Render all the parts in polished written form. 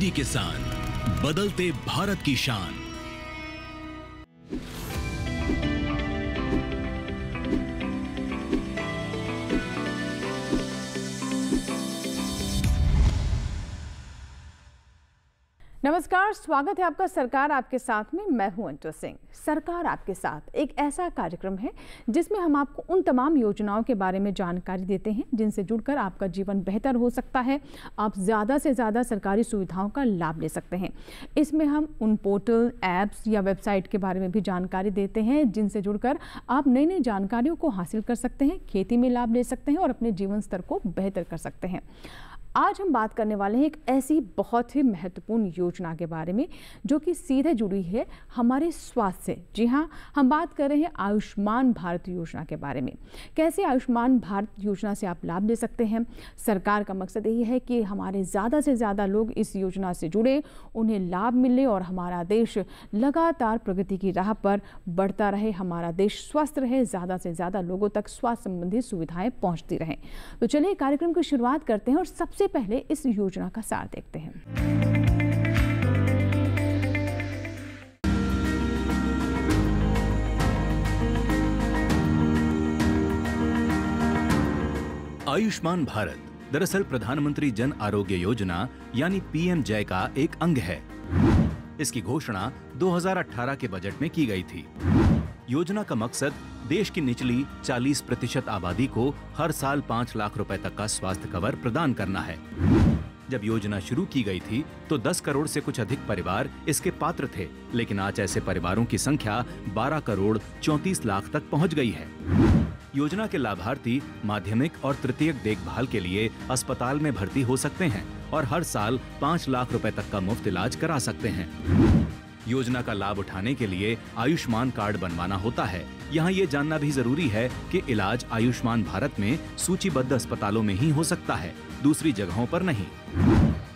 DD किसान, बदलते भारत की शान। नमस्कार, स्वागत है आपका सरकार आपके साथ में। मैं हूं अंटू सिंह। सरकार आपके साथ एक ऐसा कार्यक्रम है जिसमें हम आपको उन तमाम योजनाओं के बारे में जानकारी देते हैं जिनसे जुड़कर आपका जीवन बेहतर हो सकता है। आप ज़्यादा से ज़्यादा सरकारी सुविधाओं का लाभ ले सकते हैं। इसमें हम उन पोर्टल, ऐप्स या वेबसाइट के बारे में भी जानकारी देते हैं जिनसे जुड़कर आप नई नई जानकारियों को हासिल कर सकते हैं, खेती में लाभ ले सकते हैं और अपने जीवन स्तर को बेहतर कर सकते हैं। आज हम बात करने वाले हैं एक ऐसी बहुत ही महत्वपूर्ण योजना के बारे में जो कि सीधे जुड़ी है हमारे स्वास्थ्य से। जी हाँ, हम बात कर रहे हैं आयुष्मान भारत योजना के बारे में। कैसे आयुष्मान भारत योजना से आप लाभ ले सकते हैं। सरकार का मकसद यही है कि हमारे ज़्यादा से ज़्यादा लोग इस योजना से जुड़े, उन्हें लाभ मिले और हमारा देश लगातार प्रगति की राह पर बढ़ता रहे, हमारा देश स्वस्थ रहे, ज़्यादा से ज़्यादा लोगों तक स्वास्थ्य संबंधी सुविधाएँ पहुँचती रहें। तो चलिए कार्यक्रम की शुरुआत करते हैं और सबसे पहले इस योजना का सार देखते हैं। आयुष्मान भारत दरअसल प्रधानमंत्री जन आरोग्य योजना यानी पीएम जय का एक अंग है। इसकी घोषणा 2018 के बजट में की गई थी। योजना का मकसद देश की निचली 40% आबादी को हर साल 5 लाख रुपए तक का स्वास्थ्य कवर प्रदान करना है। जब योजना शुरू की गई थी तो 10 करोड़ से कुछ अधिक परिवार इसके पात्र थे, लेकिन आज ऐसे परिवारों की संख्या 12 करोड़ 34 लाख तक पहुंच गई है। योजना के लाभार्थी माध्यमिक और तृतीयक देखभाल के लिए अस्पताल में भर्ती हो सकते हैं और हर साल 5 लाख रुपए तक का मुफ्त इलाज करा सकते हैं। योजना का लाभ उठाने के लिए आयुष्मान कार्ड बनवाना होता है। यहाँ ये जानना भी जरूरी है कि इलाज आयुष्मान भारत में सूचीबद्ध अस्पतालों में ही हो सकता है, दूसरी जगहों पर नहीं।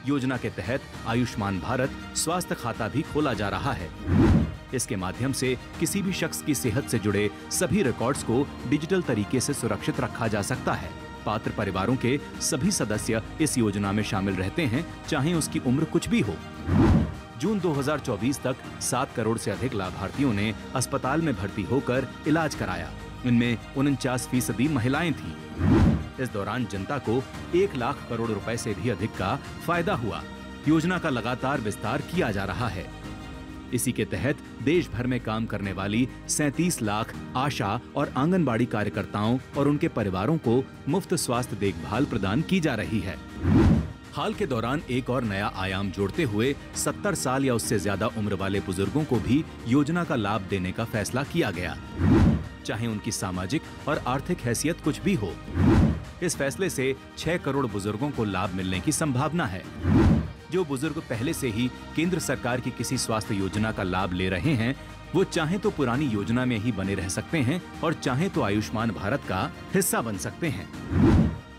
योजना के तहत आयुष्मान भारत स्वास्थ्य खाता भी खोला जा रहा है। इसके माध्यम से किसी भी शख्स की सेहत से जुड़े सभी रिकॉर्ड्स को डिजिटल तरीके से सुरक्षित रखा जा सकता है। पात्र परिवारों के सभी सदस्य इस योजना में शामिल रहते हैं, चाहे उसकी उम्र कुछ भी हो। जून 2024 तक 7 करोड़ से अधिक लाभार्थियों ने अस्पताल में भर्ती होकर इलाज कराया। इनमें 49% महिलाएं थीं। इस दौरान जनता को 1 लाख करोड़ रुपए से भी अधिक का फायदा हुआ। योजना का लगातार विस्तार किया जा रहा है। इसी के तहत देश भर में काम करने वाली 37 लाख आशा और आंगनबाड़ी कार्यकर्ताओं और उनके परिवारों को मुफ्त स्वास्थ्य देखभाल प्रदान की जा रही है। हाल के दौरान एक और नया आयाम जोड़ते हुए 70 साल या उससे ज्यादा उम्र वाले बुजुर्गों को भी योजना का लाभ देने का फैसला किया गया, चाहे उनकी सामाजिक और आर्थिक हैसियत कुछ भी हो। इस फैसले से 6 करोड़ बुजुर्गों को लाभ मिलने की संभावना है। जो बुजुर्ग पहले से ही केंद्र सरकार की किसी स्वास्थ्य योजना का लाभ ले रहे हैं, वो चाहे तो पुरानी योजना में ही बने रह सकते हैं और चाहे तो आयुष्मान भारत का हिस्सा बन सकते हैं।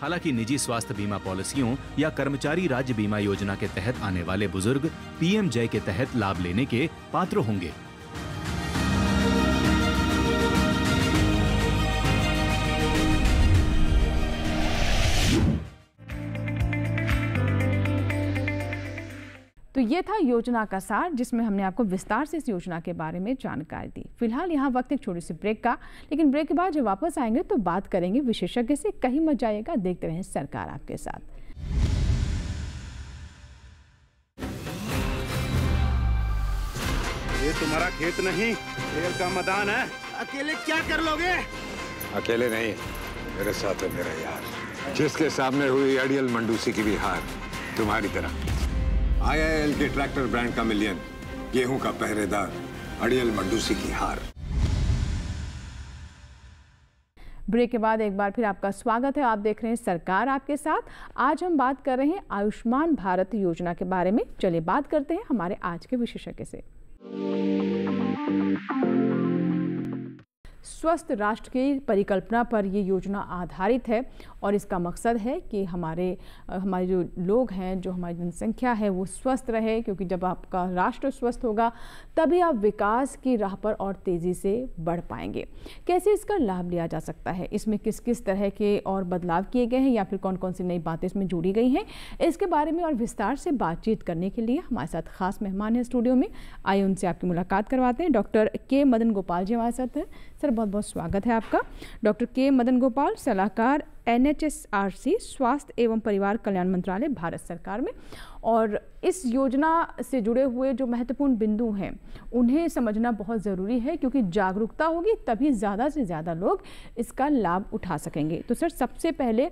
हालांकि निजी स्वास्थ्य बीमा पॉलिसियों या कर्मचारी राज्य बीमा योजना के तहत आने वाले बुजुर्ग पीएम जय के तहत लाभ लेने के पात्र होंगे। तो ये था योजना का सार, जिसमें हमने आपको विस्तार से इस योजना के बारे में जानकारी दी। फिलहाल यहाँ वक्त एक छोटी सी ब्रेक का, लेकिन ब्रेक के बाद जब वापस आएंगे तो बात करेंगे विशेषज्ञ से। कहीं मत जाइएगा, देखते रहें सरकार आपके साथ। ये तुम्हारा खेत नहीं, खेल का मैदान है। अकेले क्या कर लोगे? अकेले नहीं, मेरे साथ है मेरा यार, जिसके सामने हुई अड़ियल मंडूसी की भी हार तुम्हारी तरह। IIL के ट्रैक्टर ब्रांड का मिलियन, गेहूं का पहरेदार अड़ियल मंडूसी की हार। ब्रेक के बाद एक बार फिर आपका स्वागत है। आप देख रहे हैं सरकार आपके साथ। आज हम बात कर रहे हैं आयुष्मान भारत योजना के बारे में। चलिए बात करते हैं हमारे आज के विशेषज्ञ से। स्वस्थ राष्ट्र की परिकल्पना पर ये योजना आधारित है और इसका मकसद है कि हमारे जो लोग हैं, जो हमारी जनसंख्या है वो स्वस्थ रहे, क्योंकि जब आपका राष्ट्र स्वस्थ होगा तभी आप विकास की राह पर और तेज़ी से बढ़ पाएंगे। कैसे इसका लाभ लिया जा सकता है, इसमें किस किस तरह के और बदलाव किए गए हैं या फिर कौन कौन सी नई बातें इसमें जोड़ी गई हैं, इसके बारे में और विस्तार से बातचीत करने के लिए हमारे साथ खास मेहमान हैं स्टूडियो में। आइए उनसे आपकी मुलाकात करवाते हैं। डॉक्टर के मदन गोपाल जी हमारे साथ हैं। सर बहुत बहुत स्वागत है आपका। डॉक्टर के मदन गोपाल, सलाहकार NHSRC स्वास्थ्य एवं परिवार कल्याण मंत्रालय भारत सरकार में, और इस योजना से जुड़े हुए जो महत्वपूर्ण बिंदु हैं उन्हें समझना बहुत ज़रूरी है, क्योंकि जागरूकता होगी तभी ज़्यादा से ज़्यादा लोग इसका लाभ उठा सकेंगे। तो सर सबसे पहले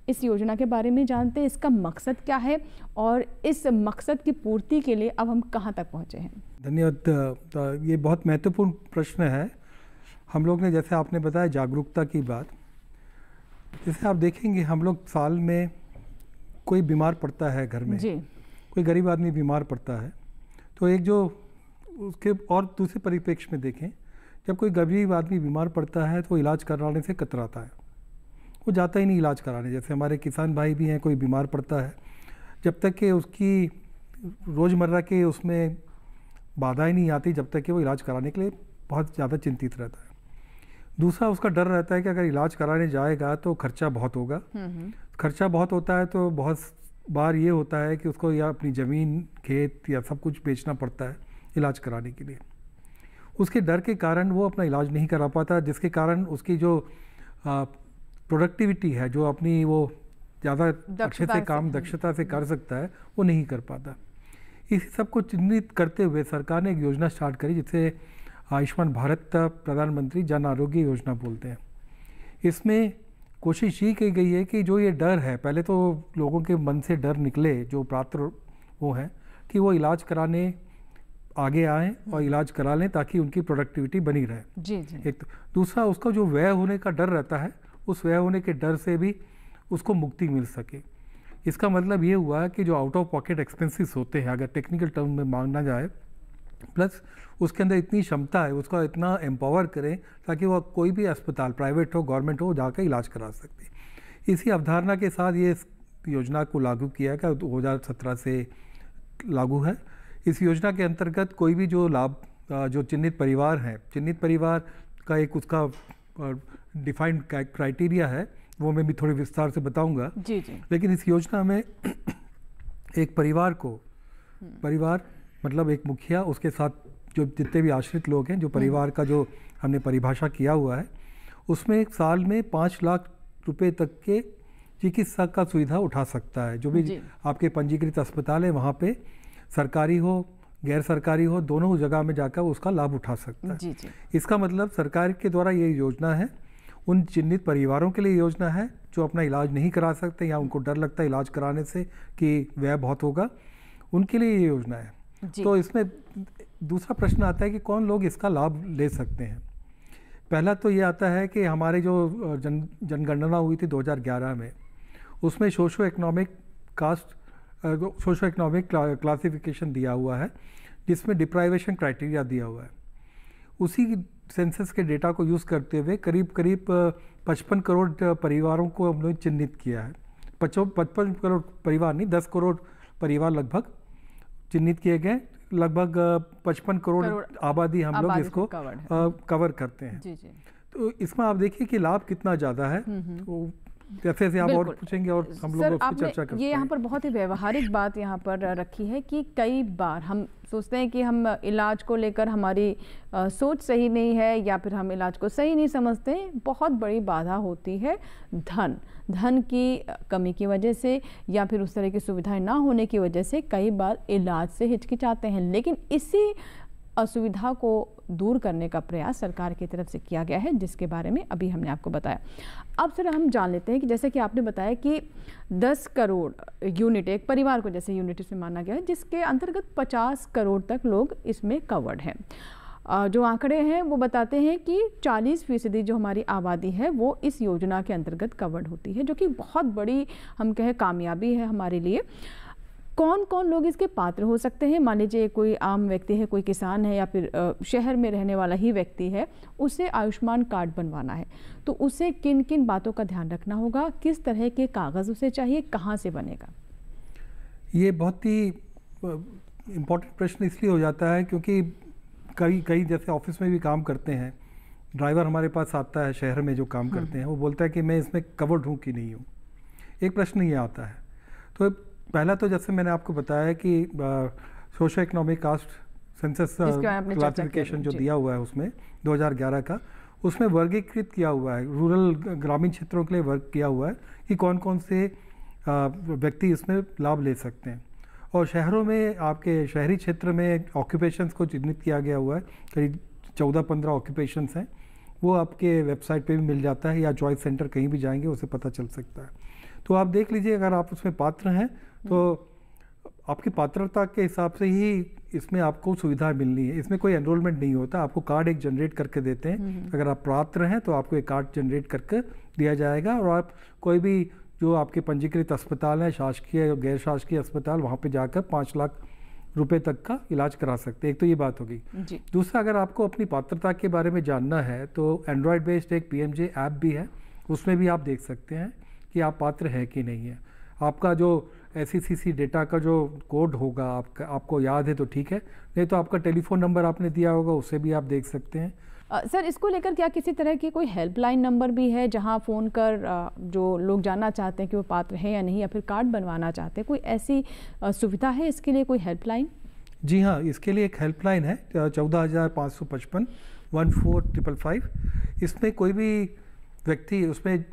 इस योजना के बारे में जानते हैं, इसका मकसद क्या है और इस मकसद की पूर्ति के लिए अब हम कहाँ तक पहुँचे हैं। धन्यवाद। ये बहुत महत्वपूर्ण प्रश्न है। हम लोग ने, जैसे आपने बताया, जागरूकता की बात, जैसे आप देखेंगे हम लोग साल में कोई बीमार पड़ता है घर में जी। कोई गरीब आदमी बीमार पड़ता है तो एक जो उसके और दूसरे परिप्रेक्ष्य में देखें, जब कोई गरीब आदमी बीमार पड़ता है तो इलाज कराने से कतराता है, वो जाता ही नहीं इलाज कराने। जैसे हमारे किसान भाई भी हैं, कोई बीमार पड़ता है, जब तक कि उसकी रोज़मर्रा के उसमें बाधाएं नहीं आती, जब तक कि वो इलाज कराने के लिए बहुत ज़्यादा चिंतित रहता है। दूसरा उसका डर रहता है कि अगर इलाज कराने जाएगा तो खर्चा बहुत होगा। खर्चा बहुत होता है तो बहुत बार ये होता है कि उसको या अपनी ज़मीन, खेत या सब कुछ बेचना पड़ता है इलाज कराने के लिए। उसके डर के कारण वो अपना इलाज नहीं करा पाता, जिसके कारण उसकी जो प्रोडक्टिविटी है, जो अपनी वो ज़्यादा अच्छे से काम दक्षता से कर सकता है, वो नहीं कर पाता। इसी सब को चिन्हित करते हुए सरकार ने एक योजना स्टार्ट करी जिसे आयुष्मान भारत प्रधानमंत्री जन आरोग्य योजना बोलते हैं। इसमें कोशिश ये की गई है कि जो ये डर है, पहले तो लोगों के मन से डर निकले, जो पात्र वो हैं, कि वो इलाज कराने आगे आएँ और इलाज करा लें ताकि उनकी प्रोडक्टिविटी बनी रहे। जी जी। एक तो दूसरा, उसका जो व्यय होने का डर रहता है, उस व्यय होने के डर से भी उसको मुक्ति मिल सके। इसका मतलब ये हुआ कि जो आउट ऑफ पॉकेट एक्सपेंसेस होते हैं, अगर टेक्निकल टर्म में मांगना जाए, प्लस उसके अंदर इतनी क्षमता है, उसका इतना एम्पावर करें ताकि वह कोई भी अस्पताल, प्राइवेट हो गवर्नमेंट हो, जाकर इलाज करा सकते। इसी अवधारणा के साथ ये योजना को लागू किया गया, 2017 से लागू है। इस योजना के अंतर्गत कोई भी जो लाभ, जो चिन्हित परिवार हैं, चिन्हित परिवार का एक उसका डिफाइंड क्राइटेरिया है, वो मैं भी थोड़ी विस्तार से बताऊंगा जी जी। लेकिन इस योजना में एक परिवार को, परिवार मतलब एक मुखिया, उसके साथ जो जितने भी आश्रित लोग हैं, जो परिवार का जो हमने परिभाषा किया हुआ है, उसमें एक साल में 5 लाख रुपए तक के चिकित्सा का सुविधा उठा सकता है। जो भी आपके पंजीकृत अस्पताल है वहाँ पे, सरकारी हो गैर सरकारी हो, दोनों जगह में जाकर उसका लाभ उठा सकता है। जी जी। इसका मतलब सरकार के द्वारा ये योजना है, उन चिन्हित परिवारों के लिए योजना है जो अपना इलाज नहीं करा सकते या उनको डर लगता है इलाज कराने से कि व्यय बहुत होगा, उनके लिए ये योजना है। तो इसमें दूसरा प्रश्न आता है कि कौन लोग इसका लाभ ले सकते हैं। पहला तो ये आता है कि हमारे जो जनगणना हुई थी 2011 में, उसमें सोशो इकोनॉमिक क्लासिफिकेशन दिया हुआ है, जिसमें डिप्राइवेशन क्राइटेरिया दिया हुआ है। उसी सेंसस के डेटा को यूज़ करते हुए करीब 55 करोड़ परिवारों को हम लोग चिन्हित किया है। 55 करोड़ परिवार नहीं, 10 करोड़ परिवार लगभग चिन्हित किए गए। लगभग 55 करोड़ आबादी हम लोग इसको कवर करते हैं। जी जी। तो इसमें आप देखिए कि लाभ कितना ज़्यादा है। तो जैसे आप और पूछेंगे और हम लोग उस पर चर्चा करते हैं। ये यहाँ पर बहुत ही व्यवहारिक बात यहाँ पर रखी है कि कई बार हम सोचते हैं कि हम इलाज को लेकर हमारी सोच सही नहीं है या फिर हम इलाज को सही नहीं समझते। बहुत बड़ी बाधा होती है धन की कमी की वजह से या फिर उस तरह की सुविधाएं ना होने की वजह से कई बार इलाज से हिचकिचाते हैं। लेकिन इसी असुविधा को दूर करने का प्रयास सरकार की तरफ से किया गया है, जिसके बारे में अभी हमने आपको बताया। अब सर हम जान लेते हैं कि जैसे कि आपने बताया कि 10 करोड़ यूनिट, एक परिवार को जैसे यूनिट इसमें माना गया है, जिसके अंतर्गत 50 करोड़ तक लोग इसमें कवर्ड हैं। जो आंकड़े हैं वो बताते हैं कि 40% जो हमारी आबादी है वो इस योजना के अंतर्गत कवर्ड होती है, जो कि बहुत बड़ी हम कहें कामयाबी है हमारे लिए। कौन कौन लोग इसके पात्र हो सकते हैं? मान लीजिए कोई आम व्यक्ति है, कोई किसान है या फिर शहर में रहने वाला ही व्यक्ति है, उसे आयुष्मान कार्ड बनवाना है, तो उसे किन किन बातों का ध्यान रखना होगा? किस तरह के कागज़ उसे चाहिए? कहाँ से बनेगा? ये बहुत ही इम्पोर्टेंट प्रश्न इसलिए हो जाता है क्योंकि कई जैसे ऑफिस में भी काम करते हैं, ड्राइवर हमारे पास आता है शहर में जो काम करते हैं, वो बोलता है कि मैं इसमें कवर्ड हूँ कि नहीं हूँ। एक प्रश्न ये आता है। तो पहला तो जैसे मैंने आपको बताया कि socio economic caste census classification जो दिया हुआ है उसमें 2011 का, उसमें वर्गीकृत किया हुआ है, रूरल ग्रामीण क्षेत्रों के लिए वर्ग किया हुआ है कि कौन कौन से व्यक्ति इसमें लाभ ले सकते हैं। और शहरों में, आपके शहरी क्षेत्र में ऑक्यूपेशंस को चिन्हित किया गया हुआ है, करीब 14-15 ऑक्यूपेशंस हैं। वो आपके वेबसाइट पे भी मिल जाता है या चॉइस सेंटर कहीं भी जाएंगे उसे पता चल सकता है। तो आप देख लीजिए, अगर आप उसमें पात्र हैं तो आपकी पात्रता के हिसाब से ही इसमें आपको सुविधा मिलनी है। इसमें कोई एनरोलमेंट नहीं होता, आपको कार्ड एक जनरेट करके देते हैं। अगर आप पात्र हैं तो आपको एक कार्ड जनरेट करके दिया जाएगा और आप कोई भी जो आपके पंजीकृत अस्पताल हैं, शासकीय और गैर शासकीय अस्पताल, वहाँ पे जाकर 5 लाख रुपए तक का इलाज करा सकते हैं। एक तो ये बात होगी। दूसरा, अगर आपको अपनी पात्रता के बारे में जानना है तो एंड्रॉयड बेस्ड एक PMJ ऐप भी है, उसमें भी आप देख सकते हैं कि आप पात्र हैं कि नहीं है। आपका जो SECC डेटा का जो कोड होगा आपको याद है तो ठीक है, नहीं तो आपका टेलीफोन नंबर आपने दिया होगा, उससे भी आप देख सकते हैं। सर, इसको लेकर क्या किसी तरह की कोई हेल्पलाइन नंबर भी है जहां फ़ोन कर जो लोग जानना चाहते हैं कि वो पात्र हैं या नहीं, या फिर कार्ड बनवाना चाहते हैं, कोई ऐसी सुविधा है इसके लिए, कोई हेल्पलाइन? जी हाँ, इसके लिए एक हेल्पलाइन है 14,555 14,555। इसमें कोई भी व्यक्ति उसमें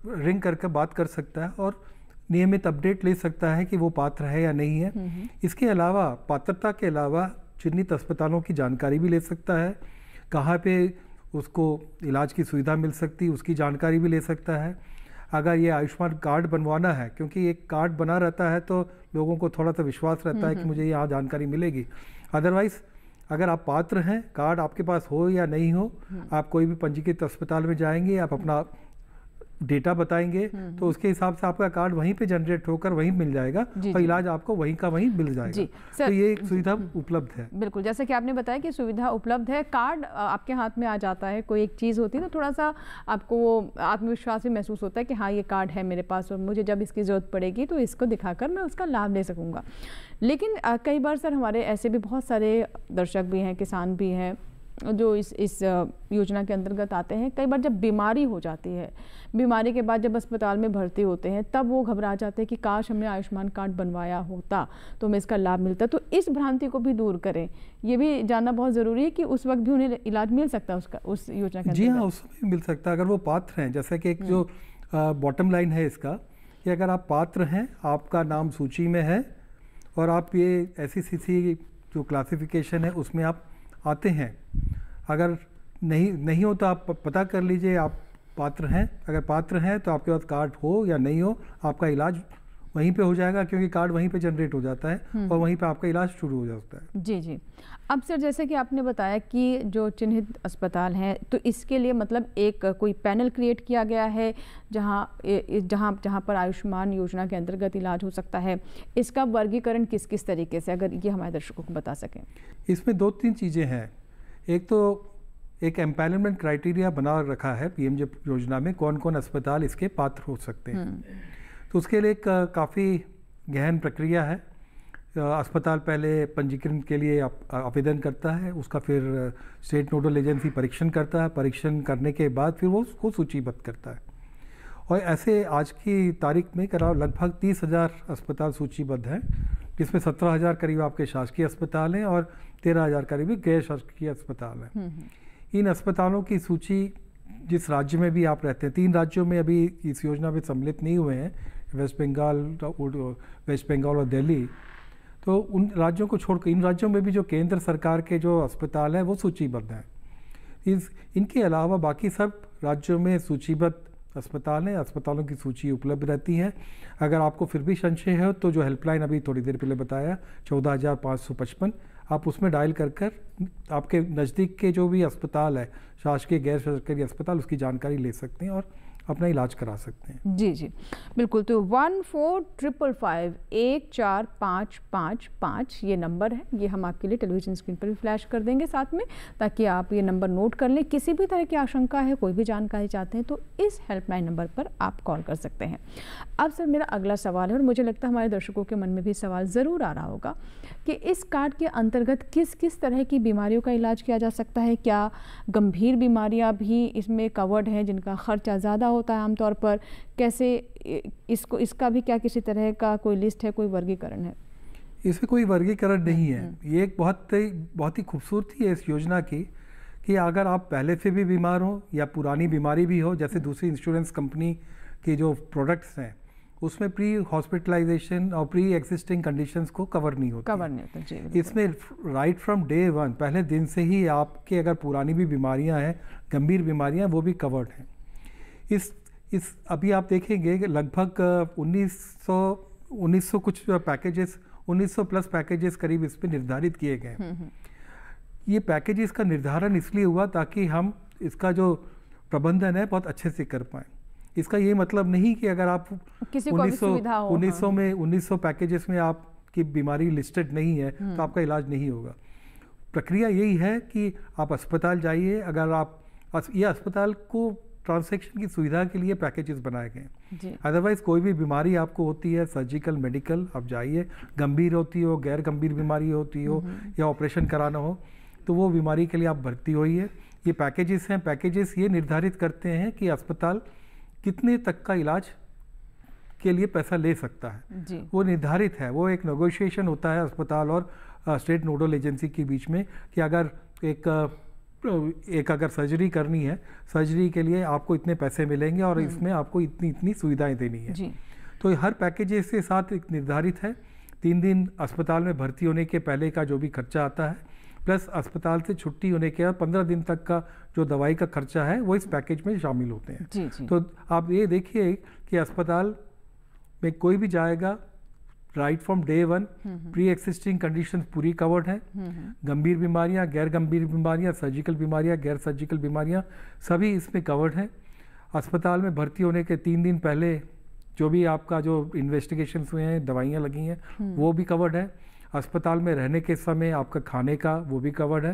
रिंग करके बात कर सकता है और नियमित अपडेट ले सकता है कि वो पात्र है या नहीं है। इसके अलावा, पात्रता के अलावा चिन्हित अस्पतालों की जानकारी भी ले सकता है, कहाँ पे उसको इलाज की सुविधा मिल सकती है उसकी जानकारी भी ले सकता है। अगर ये आयुष्मान कार्ड बनवाना है, क्योंकि एक कार्ड बना रहता है तो लोगों को थोड़ा सा विश्वास रहता है कि मुझे यहाँ जानकारी मिलेगी। अदरवाइज़ अगर आप पात्र हैं, कार्ड आपके पास हो या नहीं हो, आप कोई भी पंजीकृत अस्पताल में जाएंगे, आप अपना डेटा बताएंगे तो उसके हिसाब से आपका कार्ड वहीं पे जनरेट होकर वहीं मिल जाएगा और इलाज आपको वहीं का वहीं मिल जाएगा। तो ये एक सुविधा उपलब्ध है। बिल्कुल, जैसे कि आपने बताया कि सुविधा उपलब्ध है। कार्ड आपके हाथ में आ जाता है, कोई एक चीज़ होती है तो थोड़ा सा आपको वो आत्मविश्वास भी महसूस होता है कि हाँ, ये कार्ड है मेरे पास और मुझे जब इसकी ज़रूरत पड़ेगी तो इसको दिखाकर मैं उसका लाभ ले सकूँगा। लेकिन कई बार सर, हमारे ऐसे भी बहुत सारे दर्शक भी हैं, किसान भी हैं, जो इस योजना के अंतर्गत आते हैं। कई बार जब बीमारी हो जाती है, बीमारी के बाद जब अस्पताल में भर्ती होते हैं, तब वो घबरा जाते हैं कि काश हमने आयुष्मान कार्ड बनवाया होता तो हमें इसका लाभ मिलता। तो इस भ्रांति को भी दूर करें, ये भी जानना बहुत ज़रूरी है कि उस वक्त भी उन्हें इलाज मिल सकता है उसका, उस योजना के। जी हाँ, उसमें मिल सकता है अगर वो पात्र हैं। जैसे कि एक जो बॉटम लाइन है इसका, कि अगर आप पात्र हैं, आपका नाम सूची में है और आप ये SECC जो क्लासिफिकेशन है उसमें आप आते हैं। अगर नहीं हो तो आप पता कर लीजिए आप पात्र हैं। अगर पात्र हैं तो आपके पास कार्ड हो या नहीं हो, आपका इलाज वहीं पे हो जाएगा, क्योंकि कार्ड वहीं पे जनरेट हो जाता है और वहीं पे आपका इलाज शुरू हो जाता है। जी। अब सर, जैसे कि आपने बताया कि जो चिन्हित अस्पताल हैं, तो इसके लिए मतलब एक कोई पैनल क्रिएट किया गया है जहां पर आयुष्मान योजना के अंतर्गत इलाज हो सकता है। इसका वर्गीकरण किस किस तरीके से, अगर ये हमारे दर्शकों को बता सकें? इसमें 2-3 चीज़ें हैं। एक तो एक एम्पैनलमेंट क्राइटेरिया बना रखा है PMJ योजना में, कौन कौन अस्पताल इसके पात्र हो सकते हैं। तो उसके लिए एक काफ़ी गहन प्रक्रिया है। अस्पताल पहले पंजीकरण के लिए आवेदन करता है, उसका फिर स्टेट नोडल एजेंसी परीक्षण करता है, परीक्षण करने के बाद फिर वो उसको सूचीबद्ध करता है। और ऐसे आज की तारीख में करीब लगभग 30,000 अस्पताल सूचीबद्ध हैं, जिसमें 17,000 करीब आपके शासकीय अस्पताल हैं और 13,000 करीब गैर शासकीय अस्पताल हैं। इन अस्पतालों की सूची जिस राज्य में भी आप रहते हैं, 3 राज्यों में अभी इस योजना में सम्मिलित नहीं हुए हैं, वेस्ट बंगाल और दिल्ली। तो उन राज्यों को छोड़कर इन राज्यों में भी जो केंद्र सरकार के जो अस्पताल हैं वो सूचीबद्ध हैं। इनके अलावा बाकी सब राज्यों में सूचीबद्ध अस्पताल हैं, अस्पतालों की सूची उपलब्ध रहती है। अगर आपको फिर भी संशय है तो जो हेल्पलाइन अभी थोड़ी देर पहले बताया 14,555, आप उसमें डायल कर आपके नज़दीक के जो भी अस्पताल है, शासकीय गैर शासकीय अस्पताल, उसकी जानकारी ले सकते हैं और अपना इलाज करा सकते हैं। जी जी बिल्कुल। तो 1455514555 ये नंबर है, ये हम आपके लिए टेलीविजन स्क्रीन पर भी फ्लैश कर देंगे साथ में, ताकि आप ये नंबर नोट कर लें। किसी भी तरह की आशंका है, कोई भी जानकारी चाहते हैं तो इस हेल्पलाइन नंबर पर आप कॉल कर सकते हैं। अब सर मेरा अगला सवाल है, और मुझे लगता है हमारे दर्शकों के मन में भी सवाल ज़रूर आ रहा होगा कि इस कार्ड के अंतर्गत किस किस तरह की बीमारियों का इलाज किया जा सकता है। क्या गंभीर बीमारियां भी इसमें कवर्ड हैं जिनका खर्चा ज़्यादा होता है आमतौर पर? कैसे इसका भी क्या किसी तरह का कोई लिस्ट है, कोई वर्गीकरण है? इसमें कोई वर्गीकरण नहीं है। ये एक बहुत ही खूबसूरती है इस योजना की कि अगर आप पहले से भी बीमार हो या पुरानी बीमारी भी हो, जैसे दूसरी इंश्योरेंस कंपनी की जो प्रोडक्ट्स हैं उसमें प्री हॉस्पिटलाइजेशन और प्री एग्जिस्टिंग कंडीशंस को कवर नहीं होता जी। इसमें राइट फ्रॉम डे वन, पहले दिन से ही आपके अगर पुरानी भी बीमारियां हैं, गंभीर बीमारियां, वो भी कवर्ड हैं। इस अभी आप देखेंगे कि लगभग 1900 कुछ पैकेजेस, 1900 प्लस पैकेजेस करीब इस पर निर्धारित किए गए। ये पैकेजेस का निर्धारण इसलिए हुआ ताकि हम इसका जो प्रबंधन है बहुत अच्छे से कर पाएँ। इसका ये मतलब नहीं कि अगर आप 1900 पैकेजेस में आपकी बीमारी लिस्टेड नहीं है तो आपका इलाज नहीं होगा। प्रक्रिया यही है कि आप अस्पताल जाइए, अगर आप ये अस्पताल को ट्रांसैक्शन की सुविधा के लिए पैकेजेस बनाए गए। अदरवाइज कोई भी बीमारी आपको होती है, सर्जिकल, मेडिकल, आप जाइए, गंभीर होती हो, गैर गंभीर बीमारी होती हो या ऑपरेशन कराना हो, तो वो बीमारी के लिए आप भर्ती होइए। ये पैकेजेस हैं। पैकेजेस ये निर्धारित करते हैं कि अस्पताल कितने तक का इलाज के लिए पैसा ले सकता है जी। वो निर्धारित है। वो एक नेगोशिएशन होता है अस्पताल और स्टेट नोडल एजेंसी के बीच में कि अगर अगर सर्जरी करनी है, सर्जरी के लिए आपको इतने पैसे मिलेंगे और इसमें आपको इतनी सुविधाएं देनी है जी। तो हर पैकेज के साथ एक निर्धारित है। 3 दिन अस्पताल में भर्ती होने के पहले का जो भी खर्चा आता है, प्लस अस्पताल से छुट्टी होने के बाद 15 दिन तक का जो दवाई का खर्चा है, वो इस पैकेज में शामिल होते हैं जी। तो आप ये देखिए कि अस्पताल में कोई भी जाएगा, right from day one pre existing conditions पूरी कवर्ड है। गंभीर बीमारियां, गैर गंभीर बीमारियां, सर्जिकल बीमारियां, गैर सर्जिकल बीमारियां, सभी इसमें कवर्ड हैं। अस्पताल में भर्ती होने के 3 दिन पहले जो भी आपका जो इन्वेस्टिगेशन हुए हैं, दवाइयाँ लगी हैं, वो भी कवर्ड है। अस्पताल में रहने के समय आपका खाने का वो भी कवर्ड है।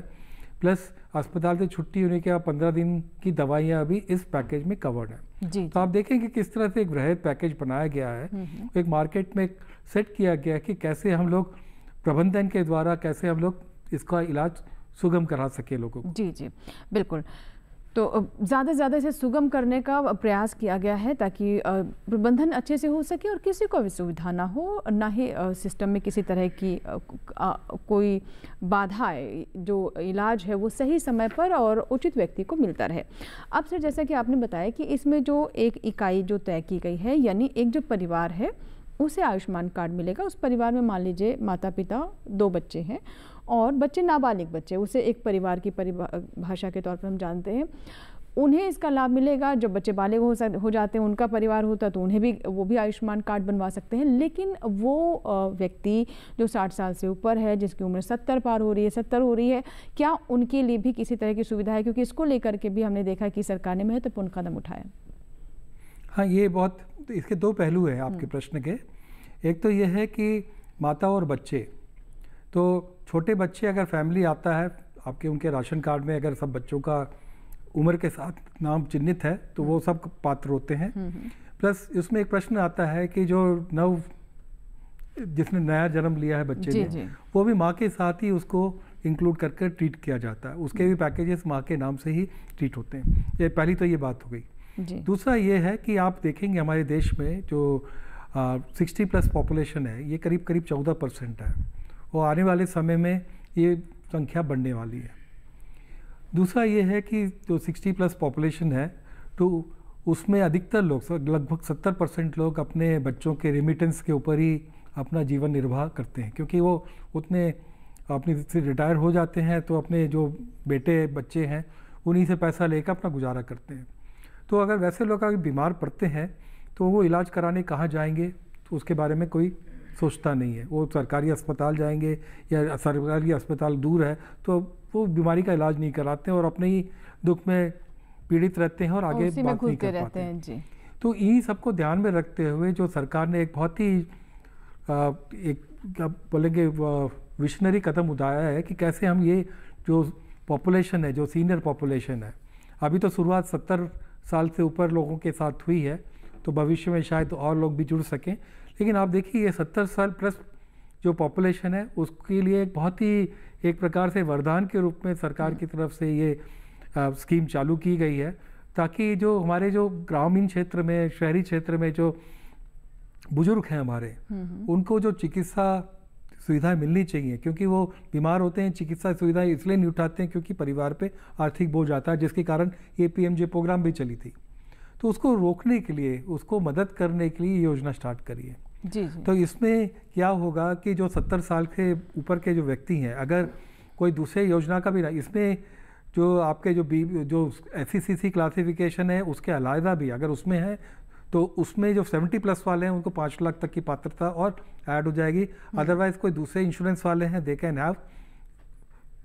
प्लस अस्पताल से छुट्टी होने के बाद 15 दिन की दवाइयाँ अभी इस पैकेज में कवर्ड है जी। तो आप देखेंगे किस तरह से एक वृहद पैकेज बनाया गया है, एक मार्केट में सेट किया गया है कि कैसे हम लोग प्रबंधन के द्वारा कैसे हम लोग इसका इलाज सुगम करा सके लोगों को। जी जी बिल्कुल। तो ज़्यादा से ज़्यादा इसे सुगम करने का प्रयास किया गया है ताकि प्रबंधन अच्छे से हो सके और किसी को भी सुविधा ना हो, ना ही सिस्टम में किसी तरह की कोई बाधा है। जो इलाज है वो सही समय पर और उचित व्यक्ति को मिलता रहे। अब सर जैसा कि आपने बताया कि इसमें जो एक इकाई जो तय की गई है, यानी एक जो परिवार है उसे आयुष्मान कार्ड मिलेगा। उस परिवार में मान लीजिए माता पिता 2 बच्चे हैं और बच्चे नाबालिग बच्चे, उसे एक परिवार की परिभाषा के तौर पर हम जानते हैं, उन्हें इसका लाभ मिलेगा। जब बच्चे बालिग हो जाते हैं, उनका परिवार होता है, तो उन्हें भी वो भी आयुष्मान कार्ड बनवा सकते हैं। लेकिन वो व्यक्ति जो 60 साल से ऊपर है, जिसकी उम्र 70 पार हो रही है, 70 हो रही है, क्या उनके लिए भी किसी तरह की सुविधा है? क्योंकि इसको लेकर के भी हमने देखा कि सरकार ने महत्वपूर्ण कदम उठाया। हाँ, ये बहुत, इसके 2 पहलू हैं आपके प्रश्न के। एक तो ये है कि माता और बच्चे, तो छोटे बच्चे अगर फैमिली आता है आपके, उनके राशन कार्ड में अगर सब बच्चों का उम्र के साथ नाम चिन्हित है तो वो सब पात्र होते हैं। प्लस इसमें एक प्रश्न आता है कि जो जिसने नया जन्म लिया है बच्चे ने, वो भी माँ के साथ ही उसको इंक्लूड करके ट्रीट किया जाता है। उसके भी पैकेजेस माँ के नाम से ही ट्रीट होते हैं। ये पहली तो ये बात हो गई। दूसरा ये है कि आप देखेंगे हमारे देश में जो 60 प्लस पॉपुलेशन है, ये करीब 14% है और आने वाले समय में ये संख्या बढ़ने वाली है। दूसरा ये है कि जो 60 प्लस पॉपुलेशन है, तो उसमें अधिकतर लोग, लगभग 70% लोग अपने बच्चों के रेमिटेंस के ऊपर ही अपना जीवन निर्वाह करते हैं, क्योंकि वो उतने अपनी से रिटायर हो जाते हैं तो अपने जो बेटे बच्चे हैं उन्हीं से पैसा लेकर अपना गुजारा करते हैं। तो अगर वैसे लोग अगर बीमार पड़ते हैं तो वो इलाज कराने कहाँ जाएंगे, तो उसके बारे में कोई सोचता नहीं है। वो सरकारी अस्पताल जाएंगे या सरकारी अस्पताल दूर है तो वो बीमारी का इलाज नहीं कराते हैं और अपने ही दुख में पीड़ित रहते हैं और आगे उसी में बात नहीं घुलते कर रहते पाते हैं जी। तो इन्हीं सबको ध्यान में रखते हुए जो सरकार ने एक बहुत ही एक क्या बोलेंगे विशनरी कदम उठाया है कि कैसे हम ये जो पॉपुलेशन है, जो सीनियर पॉपुलेशन है, अभी तो शुरुआत 70 साल से ऊपर लोगों के साथ हुई है, तो भविष्य में शायद और लोग भी जुड़ सकें। लेकिन आप देखिए ये 70 साल प्लस जो पॉपुलेशन है उसके लिए एक बहुत ही एक प्रकार से वरदान के रूप में सरकार की तरफ से ये स्कीम चालू की गई है, ताकि जो हमारे जो ग्रामीण क्षेत्र में, शहरी क्षेत्र में जो बुजुर्ग हैं हमारे, उनको जो चिकित्सा सुविधाएं मिलनी चाहिए, क्योंकि वो बीमार होते हैं, चिकित्सा सुविधाएं इसलिए नहीं उठाते हैं क्योंकि परिवार पे आर्थिक बोझ आता है, जिसके कारण ये पीएमजे प्रोग्राम भी चली थी। तो उसको रोकने के लिए, उसको मदद करने के लिए ये योजना स्टार्ट करी है। जी जी। तो इसमें क्या होगा कि जो 70 साल के ऊपर के जो व्यक्ति हैं, अगर कोई दूसरे योजना का भी ना, इसमें जो आपके जो SECC क्लासिफिकेशन है उसके अलावा भी अगर उसमें है तो उसमें जो 70 प्लस वाले हैं उनको 5 लाख तक की पात्रता और ऐड हो जाएगी। अदरवाइज कोई दूसरे इंश्योरेंस वाले हैं, दे कैन हैव,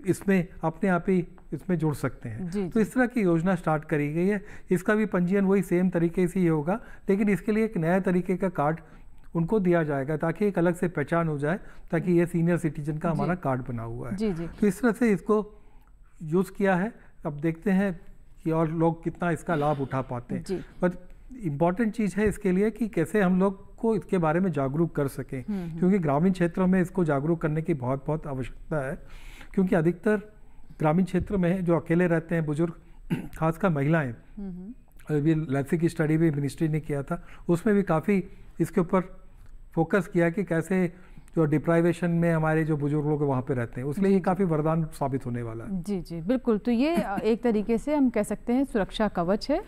इसमें अपने आप ही इसमें जुड़ सकते हैं। तो इस तरह की योजना स्टार्ट करी गई है। इसका भी पंजीयन वही सेम तरीके से ही होगा, लेकिन इसके लिए एक नया तरीके का कार्ड उनको दिया जाएगा ताकि एक अलग से पहचान हो जाए, ताकि ये सीनियर सिटीजन का हमारा कार्ड बना हुआ है। जी जी। तो इस तरह से इसको यूज़ किया है। अब देखते हैं कि और लोग कितना इसका लाभ उठा पाते हैं। बट इम्पॉर्टेंट चीज़ है इसके लिए कि कैसे हम लोग को इसके बारे में जागरूक कर सकें, क्योंकि ग्रामीण क्षेत्रों में इसको जागरूक करने की बहुत बहुत आवश्यकता है। क्योंकि अधिकतर ग्रामीण क्षेत्र में जो अकेले रहते हैं बुजुर्ग, खासकर महिलाएं, अभी लैप्सी की स्टडी भी मिनिस्ट्री ने किया था, उसमें भी काफ़ी इसके ऊपर फोकस किया कि कैसे जो डिप्राइवेशन में हमारे जो बुजुर्ग लोग वहाँ पे रहते हैं, उसलिए ये काफ़ी वरदान साबित होने वाला है। जी जी बिल्कुल। तो ये एक तरीके से हम कह सकते हैं सुरक्षा कवच है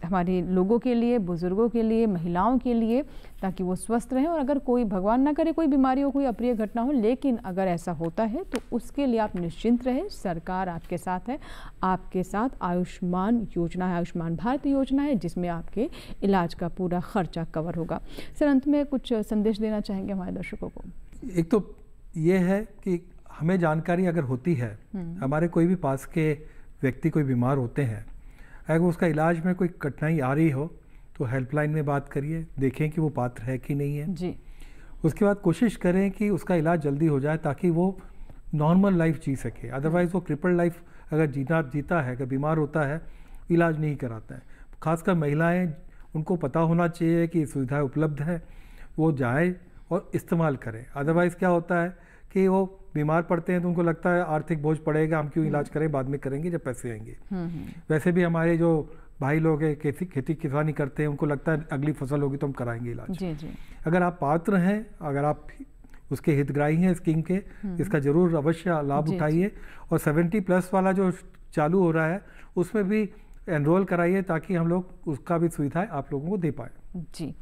हमारे लोगों के लिए, बुजुर्गों के लिए, महिलाओं के लिए, ताकि वो स्वस्थ रहें। और अगर कोई भगवान ना करे कोई बीमारी हो, कोई अप्रिय घटना हो, लेकिन अगर ऐसा होता है तो उसके लिए आप निश्चिंत रहें, सरकार आपके साथ है। आपके साथ आयुष्मान योजना है, आयुष्मान भारत योजना है, जिसमें आपके इलाज का पूरा खर्चा कवर होगा। सर, अंत में कुछ संदेश देना चाहेंगे हमारे दर्शकों को? एक तो ये है कि हमें जानकारी अगर होती है, हमारे कोई भी पास के व्यक्ति कोई बीमार होते हैं, अगर उसका इलाज में कोई कठिनाई आ रही हो तो हेल्पलाइन में बात करिए, देखें कि वो पात्र है कि नहीं है जी। उसके बाद कोशिश करें कि उसका इलाज जल्दी हो जाए ताकि वो नॉर्मल लाइफ जी सके। अदरवाइज़ वो क्रिपल लाइफ अगर जीता है, अगर बीमार होता है, इलाज नहीं कराता है। खासकर महिलाएं, उनको पता होना चाहिए कि सुविधाएं उपलब्ध है, वो जाए और इस्तेमाल करें। अदरवाइज़ क्या होता है कि वो बीमार पड़ते हैं तो उनको लगता है आर्थिक बोझ पड़ेगा, हम क्यों इलाज करें, बाद में करेंगे जब पैसे आएंगे। वैसे भी हमारे जो भाई लोग हैं खेती किसानी करते हैं, उनको लगता है अगली फसल होगी तो हम कराएंगे इलाज। जी जी। अगर आप पात्र हैं, अगर आप उसके हितग्राही हैं स्कीम के, इसका जरूर अवश्य लाभ उठाइए। और 70 प्लस वाला जो चालू हो रहा है उसमें भी एनरोल कराइए ताकि हम लोग उसका भी सुविधाएं आप लोगों को दे पाए। जी,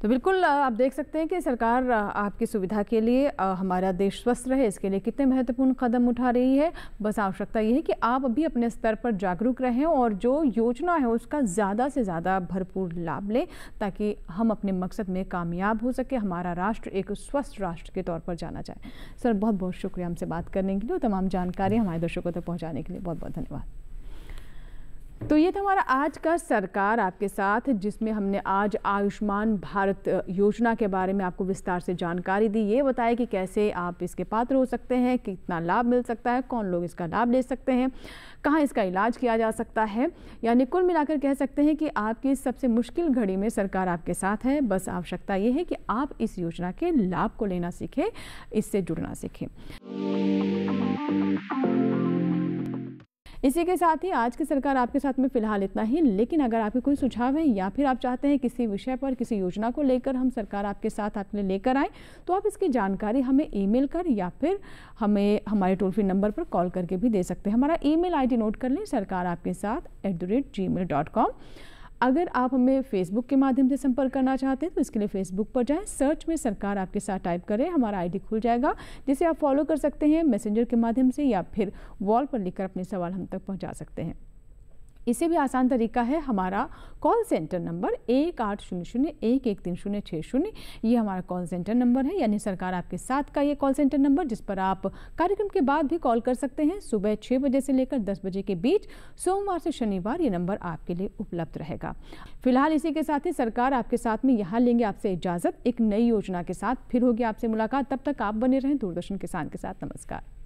तो बिल्कुल आप देख सकते हैं कि सरकार आपकी सुविधा के लिए, हमारा देश स्वस्थ रहे, इसके लिए कितने महत्वपूर्ण कदम उठा रही है। बस आवश्यकता ये है कि आप अभी अपने स्तर पर जागरूक रहें और जो योजना है उसका ज़्यादा से ज़्यादा भरपूर लाभ लें, ताकि हम अपने मकसद में कामयाब हो सके, हमारा राष्ट्र एक स्वस्थ राष्ट्र के तौर पर जाना जाए। सर, बहुत बहुत शुक्रिया हमसे बात करने के लिए और तमाम जानकारी हमारे दर्शकों तक पहुँचाने के लिए बहुत बहुत धन्यवाद। तो ये था हमारा आज का सरकार आपके साथ, जिसमें हमने आज आयुष्मान भारत योजना के बारे में आपको विस्तार से जानकारी दी। ये बताया कि कैसे आप इसके पात्र हो सकते हैं, कितना लाभ मिल सकता है, कौन लोग इसका लाभ ले सकते हैं, कहाँ इसका इलाज किया जा सकता है। यानी कुल मिलाकर कह सकते हैं कि आपकी सबसे मुश्किल घड़ी में सरकार आपके साथ है। बस आवश्यकता ये है कि आप इस योजना के लाभ को लेना सीखें, इससे जुड़ना सीखें। इसी के साथ ही आज की सरकार आपके साथ में फिलहाल इतना ही। लेकिन अगर आपके कोई सुझाव है या फिर आप चाहते हैं किसी विषय पर, किसी योजना को लेकर हम सरकार आपके साथ आपके लिए लेकर आए, तो आप इसकी जानकारी हमें ईमेल कर या फिर हमें हमारे टोल फ्री नंबर पर कॉल करके भी दे सकते हैं। हमारा ईमेल आईडी नोट कर लें, sarkaraapke-sath@gmail.com। अगर आप हमें फेसबुक के माध्यम से संपर्क करना चाहते हैं तो इसके लिए फेसबुक पर जाएं, सर्च में सरकार आपके साथ टाइप करें, हमारा आईडी खुल जाएगा, जिसे आप फॉलो कर सकते हैं मैसेंजर के माध्यम से या फिर वॉल पर लिखकर अपने सवाल हम तक पहुंचा सकते हैं। इसे भी आसान तरीका है, हमारा कॉल सेंटर नंबर 1800-1130660, ये हमारा कॉल सेंटर नंबर है, यानी सरकार आपके साथ का ये कॉल सेंटर नंबर, जिस पर आप कार्यक्रम के बाद भी कॉल कर सकते हैं। सुबह 6 बजे से लेकर 10 बजे के बीच सोमवार से शनिवार ये नंबर आपके लिए उपलब्ध रहेगा। फिलहाल इसी के साथ ही सरकार आपके साथ में यहाँ लेंगे आपसे इजाज़त। एक नई योजना के साथ फिर होगी आपसे मुलाकात। तब तक आप बने रहें दूरदर्शन किसान के साथ। नमस्कार।